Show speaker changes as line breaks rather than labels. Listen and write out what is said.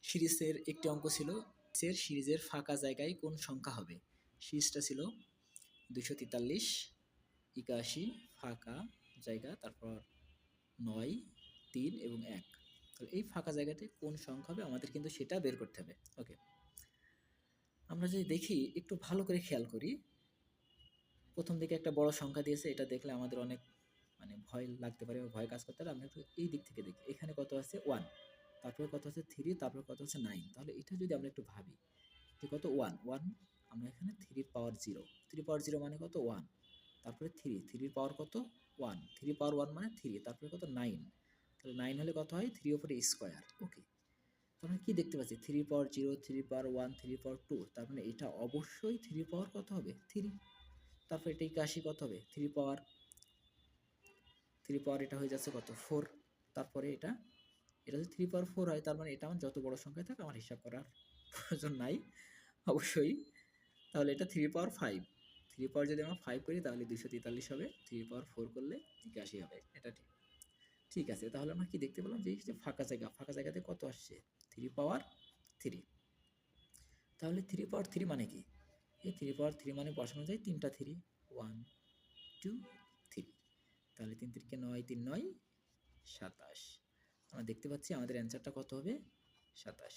সিরিজের একটি অঙ্ক ছিল, সিরিজের ফাঁকা জায়গায় কোন সংখ্যা হবে। সিরিজটা ছিল 243, 81, ফাঁকা জায়গা, তারপর 9, 3 এবং 1। তাহলে এই ফাঁকা জায়গাতে কোন সংখ্যা হবে আমাদের কিন্তু সেটা বের করতে হবে। ওকে, আমরা যদি দেখি, একটু ভালো করে খেয়াল করি, প্রথম দিকে একটা বড় সংখ্যা দিয়েছে, এটা দেখলে আমাদের অনেক ভয় লাগতে পারে বা ভয় কাজ করতে পারে। আমরা একটু এই দিক থেকে দেখি, এখানে কত আছে 1, তারপরে কত আছে 3, তারপরে কত আছে 9। তাহলে এটা যদি আমরা একটু ভাবি যে কত 1 1, আমরা এখানে 3 পাওয়ার 0, 3 পাওয়ার 0 মানে কত 1, তারপরে 3 পাওয়ার কত 1, 3 পাওয়ার 1 মানে 3, তারপরে কত 9। তাহলে 9 হলে কত হয় 3 উপরে স্কোয়ার। ওকে, তাহলে কি দেখতে পাচ্ছি 3 পাওয়ার 0, 3 পাওয়ার 1, 3 পাওয়ার 2, তার মানে এটা অবশ্যই 3 পাওয়ার কত হবে 3। তারপর এটা 81 কত হবে 3 পাওয়ার এটা হয়ে যাচ্ছে কত 4। তারপরে এটা যদি 3 পাওয়ার 4 হয়, তার মানে এটা আমার যত বড় সংখ্যায় থাকে আমার হিসাব করার প্রয়োজন নাই অবশ্যই। তাহলে এটা 3 পাওয়ার 5, 3 পাওয়ার যদি আমরা 5 করি তাহলে 243 হবে, 3 পাওয়ার 4 করলে 81 হবে। এটা ঠিক ঠিক আছে। তাহলে আমরা কি দেখতে পেলাম যে ফাঁকা জায়গাতে কত আসছে 3 পাওয়ার 3। তাহলে 3 পাওয়ার 3 মানে কি, এই 3 পাওয়ার 3 মানে বসানো যায় 3টা 3, 1 2 3। তাহলে 3 3 কে 9, 3 9 27। আমরা দেখতে পাচ্ছি আমাদের অ্যান্সারটা কত হবে 27।